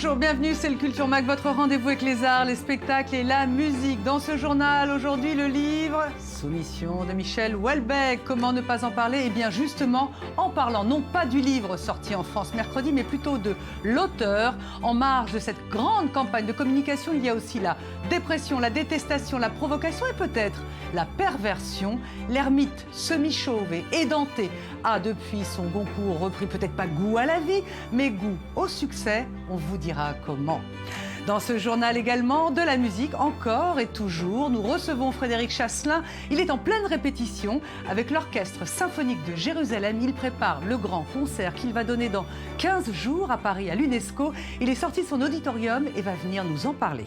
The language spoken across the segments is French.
Bonjour, bienvenue, c'est le Culture Mag, votre rendez-vous avec les arts, les spectacles et la musique. Dans ce journal, aujourd'hui, le livre Soumission de Michel Houellebecq. Comment ne pas en parler? Eh bien, justement, en parlant non pas du livre sorti en France mercredi, mais plutôt de l'auteur. En marge de cette grande campagne de communication, il y a aussi la dépression, la détestation, la provocation et peut-être la perversion. L'ermite semi-chauve et édenté a depuis son Goncourt repris peut-être pas goût à la vie, mais goût au succès. On vous dira comment. Dans ce journal également, de la musique, encore et toujours. Nous recevons Frédéric Chasselin. Il est en pleine répétition avec l'Orchestre Symphonique de Jérusalem. Il prépare le grand concert qu'il va donner dans 15 jours à Paris, à l'UNESCO. Il est sorti de son auditorium et va venir nous en parler.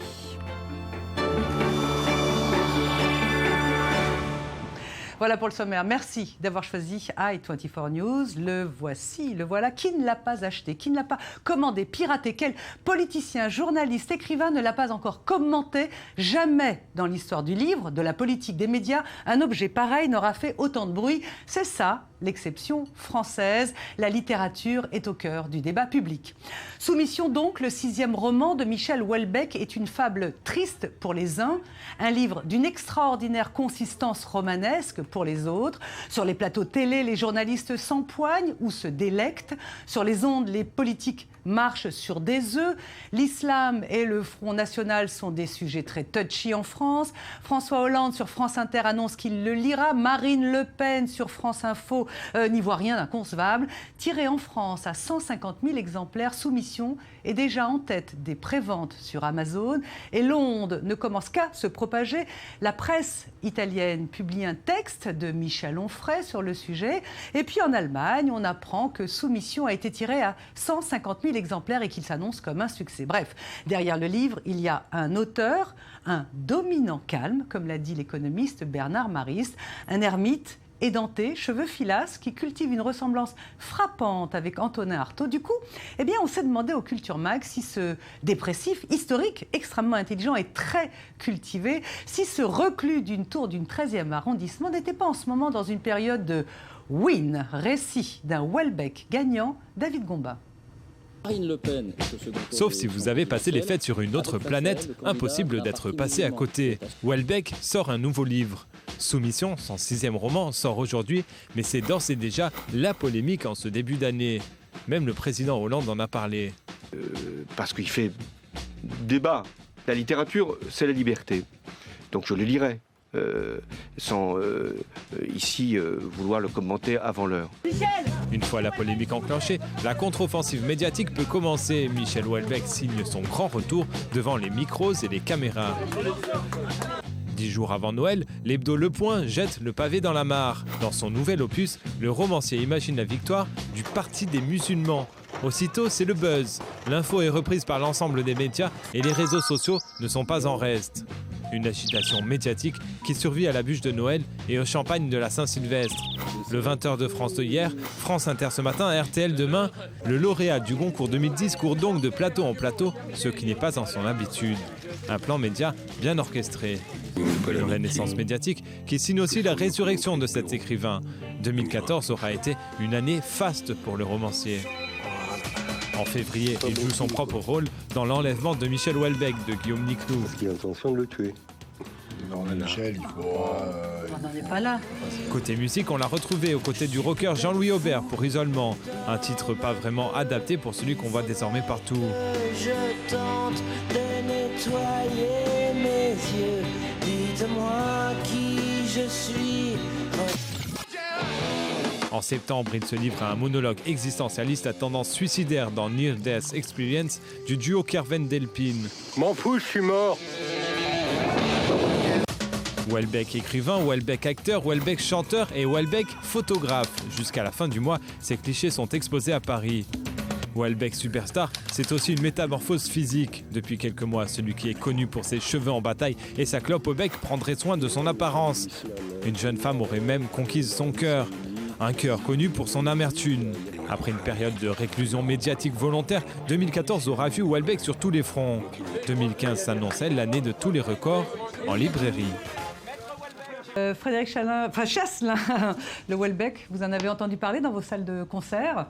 Voilà pour le sommaire. Merci d'avoir choisi i24 News. Le voici, le voilà. Qui ne l'a pas acheté? Qui ne l'a pas commandé, piraté? Quel politicien, journaliste, écrivain ne l'a pas encore commenté? Jamais dans l'histoire du livre, de la politique, des médias, un objet pareil n'aura fait autant de bruit. C'est ça, l'exception française. La littérature est au cœur du débat public. Soumission donc, le 6e roman de Michel Houellebecq est une fable triste pour les uns, un livre d'une extraordinaire consistance romanesque pour les autres. Sur les plateaux télé, les journalistes s'empoignent ou se délectent. Sur les ondes, les politiques marchent sur des œufs. L'islam et le Front National sont des sujets très touchy en France. François Hollande sur France Inter annonce qu'il le lira. Marine Le Pen sur France Info n'y voit rien d'inconcevable. Tiré en France à 150 000 exemplaires, Soumission est déjà en tête des préventes sur Amazon. Et l'onde ne commence qu'à se propager. La presse italienne publie un texte de Michel Onfray sur le sujet. Et puis en Allemagne, on apprend que Soumission a été tiré à 150 000 exemplaires et qu'il s'annonce comme un succès. Bref, derrière le livre, il y a un auteur, un dominant calme, comme l'a dit l'économiste Bernard Marist, un ermite édenté, cheveux filasses, qui cultive une ressemblance frappante avec Antonin Artaud. Du coup, eh bien, on s'est demandé au Culture Mag si ce dépressif historique, extrêmement intelligent et très cultivé, si ce reclus d'une tour du 13e arrondissement n'était pas en ce moment dans une période de win, récit d'un Houellebecq gagnant, David Gomba. Le Pen, sauf si vous avez passé les fêtes sur une autre planète, impossible d'être passé à côté. Houellebecq sort un nouveau livre. Soumission, son 6e roman, sort aujourd'hui, mais c'est d'ores et déjà la polémique en ce début d'année. Même le président Hollande en a parlé. Parce qu'il fait débat. La littérature, c'est la liberté. Donc je le lirai. Sans ici vouloir le commenter avant l'heure. Une fois la polémique enclenchée, la contre-offensive médiatique peut commencer. Michel Houellebecq signe son grand retour devant les micros et les caméras. 10 jours avant Noël, l'hebdo Le Point jette le pavé dans la mare. Dans son nouvel opus, le romancier imagine la victoire du Parti des musulmans. Aussitôt, c'est le buzz. L'info est reprise par l'ensemble des médias et les réseaux sociaux ne sont pas en reste. Une agitation médiatique qui survit à la bûche de Noël et au champagne de la Saint-Sylvestre. Le 20h de France de hier, France Inter ce matin, RTL demain. Le lauréat du Goncourt 2010 court donc de plateau en plateau, ce qui n'est pas en son habitude. Un plan média bien orchestré. Une renaissance médiatique qui signe aussi la résurrection de cet écrivain. 2014 aura été une année faste pour le romancier. En février, il joue son propre rôle dans l'enlèvement de Michel Houellebecq de Guillaume Niclou. Parce qu'il a l'intention de le tuer. Non, mais Michel, il faut... On n'en est pas là. Côté musique, on l'a retrouvé aux côtés du rocker Jean-Louis Aubert pour Isolement. Un titre pas vraiment adapté pour celui qu'on voit désormais partout. Je tente de nettoyer mes yeux. Dites-moi qui je suis. En septembre, il se livre à un monologue existentialiste à tendance suicidaire dans Near Death Experience du duo Kerven-Delpine. M'en fous, je suis mort. Houellebecq écrivain, Houellebecq acteur, Houellebecq chanteur et Houellebecq photographe. Jusqu'à la fin du mois, ces clichés sont exposés à Paris. Houellebecq superstar, c'est aussi une métamorphose physique. Depuis quelques mois, celui qui est connu pour ses cheveux en bataille et sa clope au bec prendrait soin de son apparence. Une jeune femme aurait même conquise son cœur. Un cœur connu pour son amertume. Après une période de réclusion médiatique volontaire, 2014 aura vu Houellebecq sur tous les fronts. 2015 s'annonçait l'année de tous les records en librairie. Frédéric Chasselin, le Houellebecq, vous en avez entendu parler dans vos salles de concert?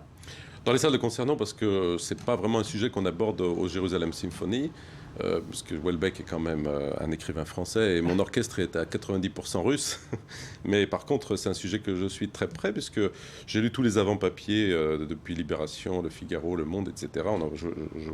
Dans les salles de concert, non, parce que c'est pas vraiment un sujet qu'on aborde au Jérusalem Symphony, parce que Houellebecq est quand même un écrivain français et mon orchestre est à 90% russe. Mais par contre, c'est un sujet que je suis très près, puisque j'ai lu tous les avant-papiers depuis Libération, Le Figaro, Le Monde, etc.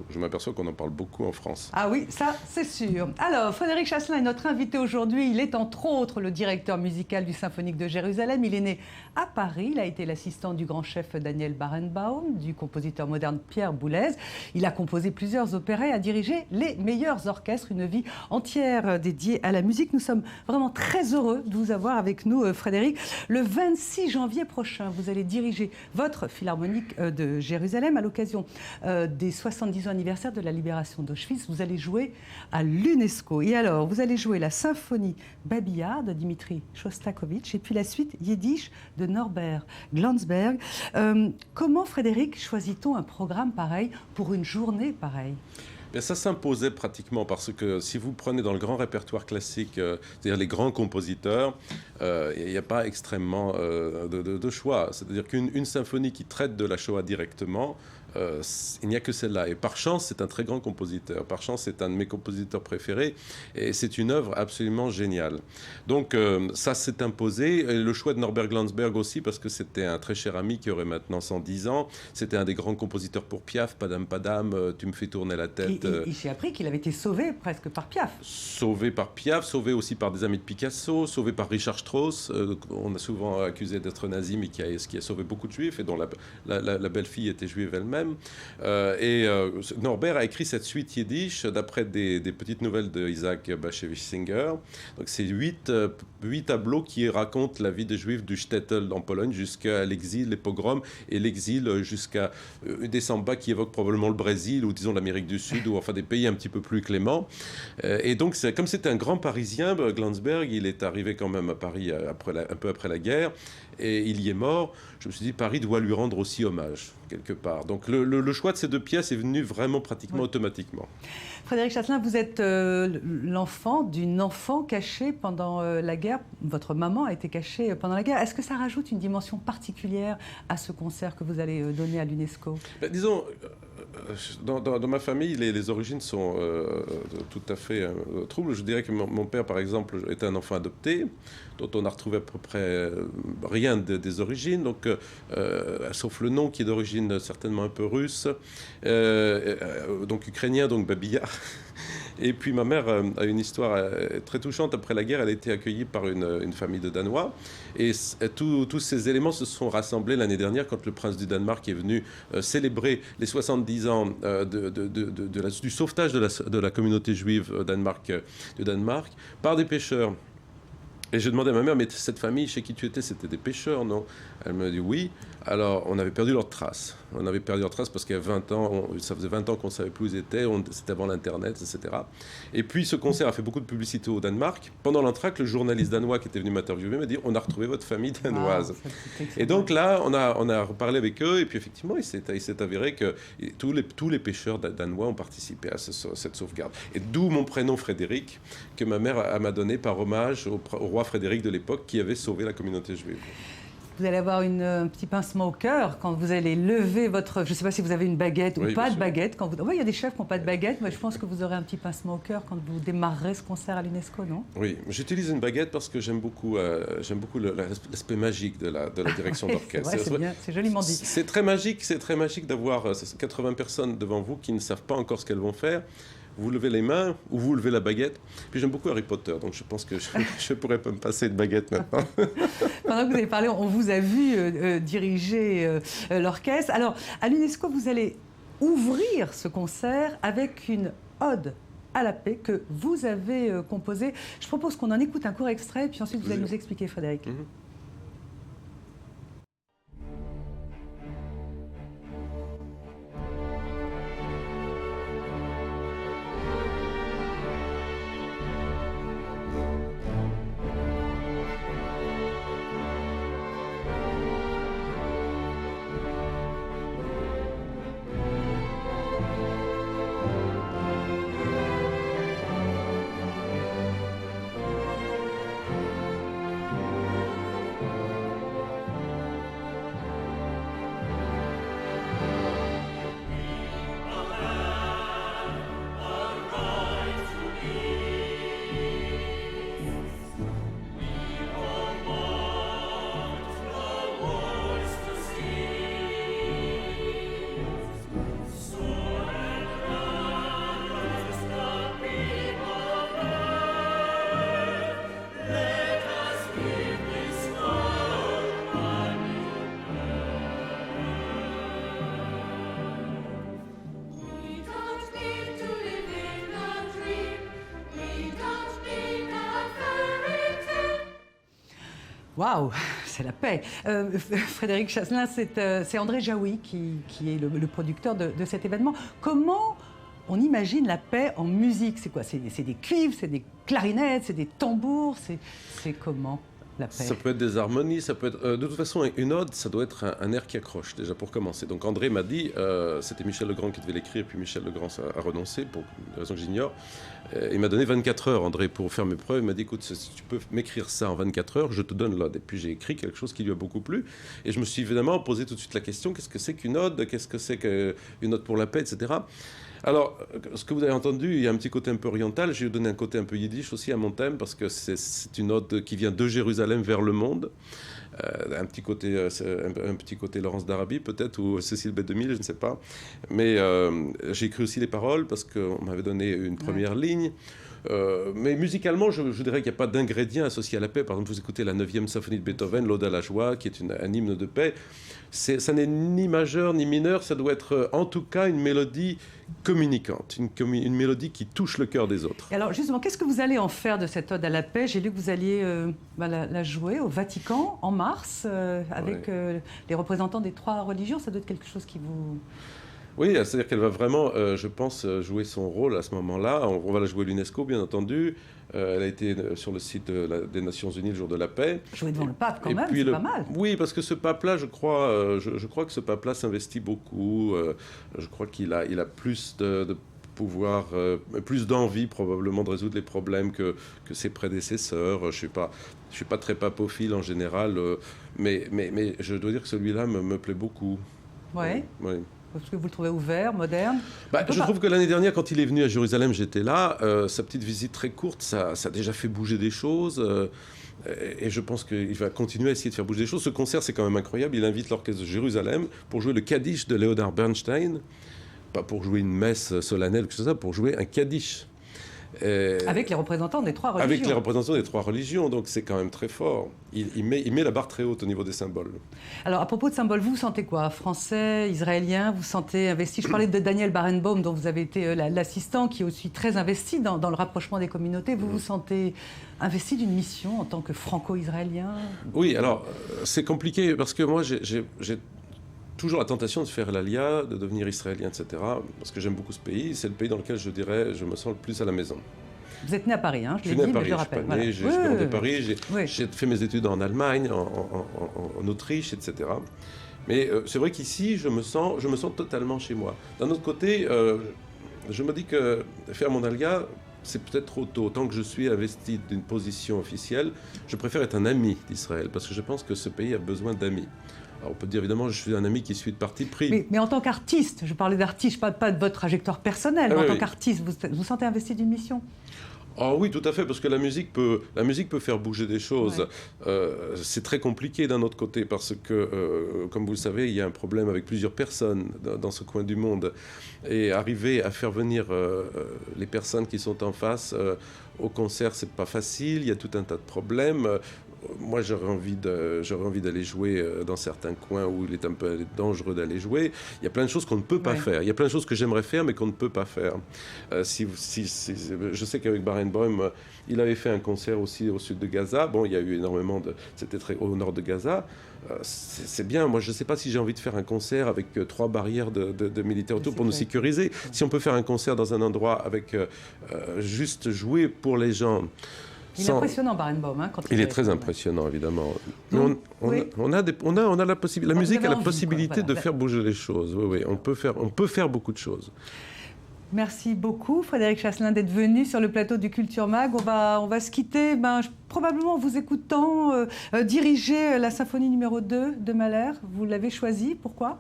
Je m'aperçois qu'on en parle beaucoup en France. Ah oui, ça c'est sûr. Alors, Frédéric Chasselin est notre invité aujourd'hui. Il est entre autres le directeur musical du Symphonique de Jérusalem. Il est né à Paris. Il a été l'assistant du grand chef Daniel Barenbaum, du compositeur moderne Pierre Boulez. Il a composé plusieurs opéras et a dirigé les meilleurs orchestres, une vie entière dédiée à la musique. Nous sommes vraiment très heureux de vous avoir avec nous, Frédéric. Le 26 janvier prochain, vous allez diriger votre Philharmonique de Jérusalem à l'occasion des 70 ans anniversaire de la libération d'Auschwitz. Vous allez jouer à l'UNESCO. Et alors, vous allez jouer la symphonie Babillard de Dimitri Shostakovich et puis la suite Yiddish de Norbert Glanzberg. Comment, Frédéric, choisit-on un programme pareil pour une journée pareille ? Ça s'imposait pratiquement parce que si vous prenez dans le grand répertoire classique, c'est-à-dire les grands compositeurs, il n'y a pas extrêmement de choix. C'est-à-dire qu'une symphonie qui traite de la Shoah directement, il n'y a que celle-là. Et par chance, c'est un très grand compositeur. Par chance, c'est un de mes compositeurs préférés. Et c'est une œuvre absolument géniale. Donc, ça s'est imposé. Et le choix de Norbert Glanzberg aussi, parce que c'était un très cher ami qui aurait maintenant 110 ans. C'était un des grands compositeurs pour Piaf. Padam, padam, tu me fais tourner la tête. Et j'ai appris qu'il avait été sauvé presque par Piaf. Sauvé par Piaf, sauvé aussi par des amis de Picasso, sauvé par Richard Strauss. On a souvent accusé d'être nazi, mais qui a sauvé beaucoup de juifs et dont la belle-fille était juive elle-même. Norbert a écrit cette suite yiddish d'après des petites nouvelles de Isaac Bashevis Singer. Donc c'est 8 tableaux qui racontent la vie des Juifs du shtetl en Pologne jusqu'à l'exil, les pogroms et l'exil jusqu'à des sambas qui évoquent probablement le Brésil ou disons l'Amérique du Sud ou enfin des pays un petit peu plus cléments. Et donc comme c'était un grand Parisien, Glanzberg, il est arrivé quand même à Paris un peu après la guerre et il y est mort. Je me suis dit Paris doit lui rendre aussi hommage quelque part. Donc le choix de ces deux pièces est venu vraiment pratiquement automatiquement. Frédéric Chasselin, vous êtes l'enfant d'une enfant cachée pendant la guerre. Votre maman a été cachée pendant la guerre. Est-ce que ça rajoute une dimension particulière à ce concert que vous allez donner à l'UNESCO ? Disons, dans ma famille, les origines sont tout à fait troubles. Je dirais que mon père, par exemple, était un enfant adopté, dont on a retrouvé à peu près rien des origines, donc, sauf le nom qui est d'origine certainement un peu russe, donc ukrainien, donc Babillard. Et puis ma mère a une histoire très touchante. Après la guerre, elle a été accueillie par une famille de Danois. Et tous ces éléments se sont rassemblés l'année dernière quand le prince du Danemark est venu célébrer les 70 ans du sauvetage de la communauté juive du Danemark par des pêcheurs. Et j'ai demandé à ma mère, mais cette famille chez qui tu étais, c'était des pêcheurs, non ? Elle m'a dit oui. Alors, on avait perdu leurs traces. On avait perdu leurs traces parce qu'il y a 20 ans, ça faisait 20 ans qu'on ne savait plus où ils étaient, c'était avant l'Internet, etc. Et puis, ce concert a fait beaucoup de publicité au Danemark. Pendant l'entracte, le journaliste danois qui était venu m'interviewer m'a dit « On a retrouvé votre famille danoise. » Et donc là, on a reparlé avec eux, et puis effectivement, il s'est avéré que tous les pêcheurs danois ont participé à cette sauvegarde. Et d'où mon prénom Frédéric, que ma mère m'a donné par hommage au roi Frédéric de l'époque qui avait sauvé la communauté juive. Vous allez avoir un petit pincement au cœur quand vous allez lever votre... Je ne sais pas si vous avez une baguette ou pas de baguette. Oui, il y a des chefs qui n'ont pas de baguette, mais je pense que vous aurez un petit pincement au cœur quand vous démarrerez ce concert à l'UNESCO, non ? Oui, j'utilise une baguette parce que j'aime beaucoup l'aspect magique de la direction d'orchestre. C'est joliment dit. C'est très magique d'avoir 80 personnes devant vous qui ne savent pas encore ce qu'elles vont faire. Vous levez les mains ou vous levez la baguette. Puis j'aime beaucoup Harry Potter, donc je pense que je pourrais pas me passer de baguette maintenant. Pendant que vous avez parlé, on vous a vu diriger l'orchestre. Alors, à l'UNESCO, vous allez ouvrir ce concert avec une ode à la paix que vous avez composée. Je propose qu'on en écoute un court extrait, puis ensuite vous allez nous expliquer, Frédéric. Waouh, c'est la paix. Frédéric Chasselin, c'est André Jaoui qui est le producteur de cet événement. Comment on imagine la paix en musique? C'est quoi? C'est des cuivres, c'est des clarinettes, c'est des tambours, c'est comment la paix? Ça peut être des harmonies, ça peut être... de toute façon, une ode, ça doit être un air qui accroche, déjà, pour commencer. Donc André m'a dit, c'était Michel Legrand qui devait l'écrire, puis Michel Legrand a renoncé, pour une raison que j'ignore. Il m'a donné 24 heures, André, pour faire mes preuves. Il m'a dit, écoute, si tu peux m'écrire ça en 24 heures, je te donne l'ode. Et puis j'ai écrit quelque chose qui lui a beaucoup plu. Et je me suis évidemment posé tout de suite la question, qu'est-ce que c'est qu'une ode? Qu'est-ce que c'est qu'une ode pour la paix, etc. Alors, ce que vous avez entendu, il y a un petit côté un peu oriental. J'ai donné un côté un peu yiddish aussi à mon thème, parce que c'est une ode qui vient de Jérusalem vers le monde. Un petit côté Laurence d'Arabie peut-être, ou Cécile B2000, je ne sais pas. Mais j'ai écrit aussi les paroles parce qu'on m'avait donné une première ligne. Mais musicalement, je dirais qu'il n'y a pas d'ingrédients associés à la paix. Par exemple, vous écoutez la 9e symphonie de Beethoven, l'Ode à la joie, qui est un hymne de paix. Ça n'est ni majeur ni mineur, ça doit être en tout cas une mélodie communicante, une mélodie qui touche le cœur des autres. Et alors justement, qu'est-ce que vous allez en faire de cette ode à la paix? J'ai lu que vous alliez la jouer au Vatican en mars avec les représentants des 3 religions. Ça doit être quelque chose qui vous... Oui, c'est-à-dire qu'elle va vraiment, je pense, jouer son rôle à ce moment-là. On va la jouer à l'UNESCO, bien entendu. Elle a été sur le site des Nations Unies le jour de la paix. Jouer devant le pape, quand même, c'est pas mal. Oui, parce que ce pape-là, je crois que ce pape-là s'investit beaucoup. Je crois qu'il a plus de pouvoir, plus d'envie probablement de résoudre les problèmes que ses prédécesseurs. Je suis pas très papophile en général, mais je dois dire que celui-là me plaît beaucoup. Ouais. Oui. Parce que vous le trouvez ouvert, moderne? Je trouve que l'année dernière, quand il est venu à Jérusalem, j'étais là. Sa petite visite très courte, ça a déjà fait bouger des choses. Et je pense qu'il va continuer à essayer de faire bouger des choses. Ce concert, c'est quand même incroyable. Il invite l'orchestre de Jérusalem pour jouer le Kaddish de Leonard Bernstein. Pas pour jouer une messe solennelle, que ce soit, pour jouer un Kaddish. Avec les représentants des 3 religions. Avec les représentants des 3 religions, donc c'est quand même très fort. Il met la barre très haute au niveau des symboles. Alors, à propos de symboles, vous sentez quoi? Français, israélien, vous sentez investi? Je parlais de Daniel Barenboim, dont vous avez été l'assistant, qui est aussi très investi dans le rapprochement des communautés. Vous vous sentez investi d'une mission en tant que franco-israélien? Oui, alors, c'est compliqué, parce que moi, j'ai toujours la tentation de faire l'ALIA, de devenir israélien, etc. Parce que j'aime beaucoup ce pays. C'est le pays dans lequel je me sens le plus à la maison. Vous êtes né à Paris, hein? Je suis né à Paris, je suis pas né, j'ai grandi à Paris, j'ai fait mes études en Allemagne, en Autriche, etc. Mais c'est vrai qu'ici, je me sens totalement chez moi. D'un autre côté, je me dis que faire mon ALIA, c'est peut-être trop tôt. Tant que je suis investi d'une position officielle, je préfère être un ami d'Israël, parce que je pense que ce pays a besoin d'amis. Alors on peut dire évidemment, je suis un ami qui suit de parti pris. Mais en tant qu'artiste, je parlais d'artiste, je parle pas de votre trajectoire personnelle, mais en tant qu'artiste, vous vous sentez investi d'une mission? Oh oui, tout à fait, parce que la musique peut faire bouger des choses. Ouais. C'est très compliqué d'un autre côté, parce que, comme vous le savez, il y a un problème avec plusieurs personnes dans ce coin du monde. Et arriver à faire venir les personnes qui sont en face au concert, c'est pas facile, il y a tout un tas de problèmes. Moi, j'aurais envie d'aller jouer dans certains coins où il est un peu dangereux d'aller jouer. Il y a plein de choses qu'on ne peut pas faire. Il y a plein de choses que j'aimerais faire, mais qu'on ne peut pas faire. Je sais qu'avec Barenboim, il avait fait un concert aussi au sud de Gaza. Bon, il y a eu énormément c'était très au nord de Gaza. C'est bien. Moi, je ne sais pas si j'ai envie de faire un concert avec 3 barrières de militaires autour pour nous sécuriser. Si on peut faire un concert dans un endroit avec juste jouer pour les gens... Il est impressionnant, Barenboim, quand il est très impressionnant, évidemment. Donc, on a la possibilité. La musique a la possibilité de faire bouger les choses. Oui, on peut faire beaucoup de choses. Merci beaucoup, Frédéric Chasselin, d'être venu sur le plateau du Culture Mag. On va se quitter, probablement en vous écoutant diriger la symphonie numéro 2 de Mahler. Vous l'avez choisi, pourquoi ?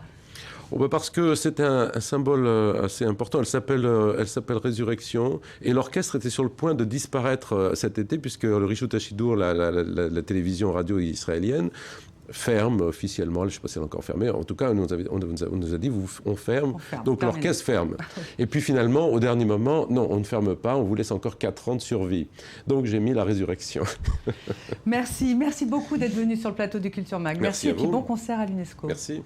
Parce que c'est un symbole assez important. Elle s'appelle Résurrection. Et l'orchestre était sur le point de disparaître cet été, puisque le Rishut HaShidur, la télévision radio israélienne, ferme officiellement. Je ne sais pas si elle est encore fermée. En tout cas, on nous a dit on ferme. Donc l'orchestre ferme. Et puis finalement, au dernier moment, non, on ne ferme pas. On vous laisse encore 4 ans de survie. Donc j'ai mis la Résurrection. Merci beaucoup d'être venu sur le plateau du Culture Mag. Merci et puis bon concert à l'UNESCO. Merci.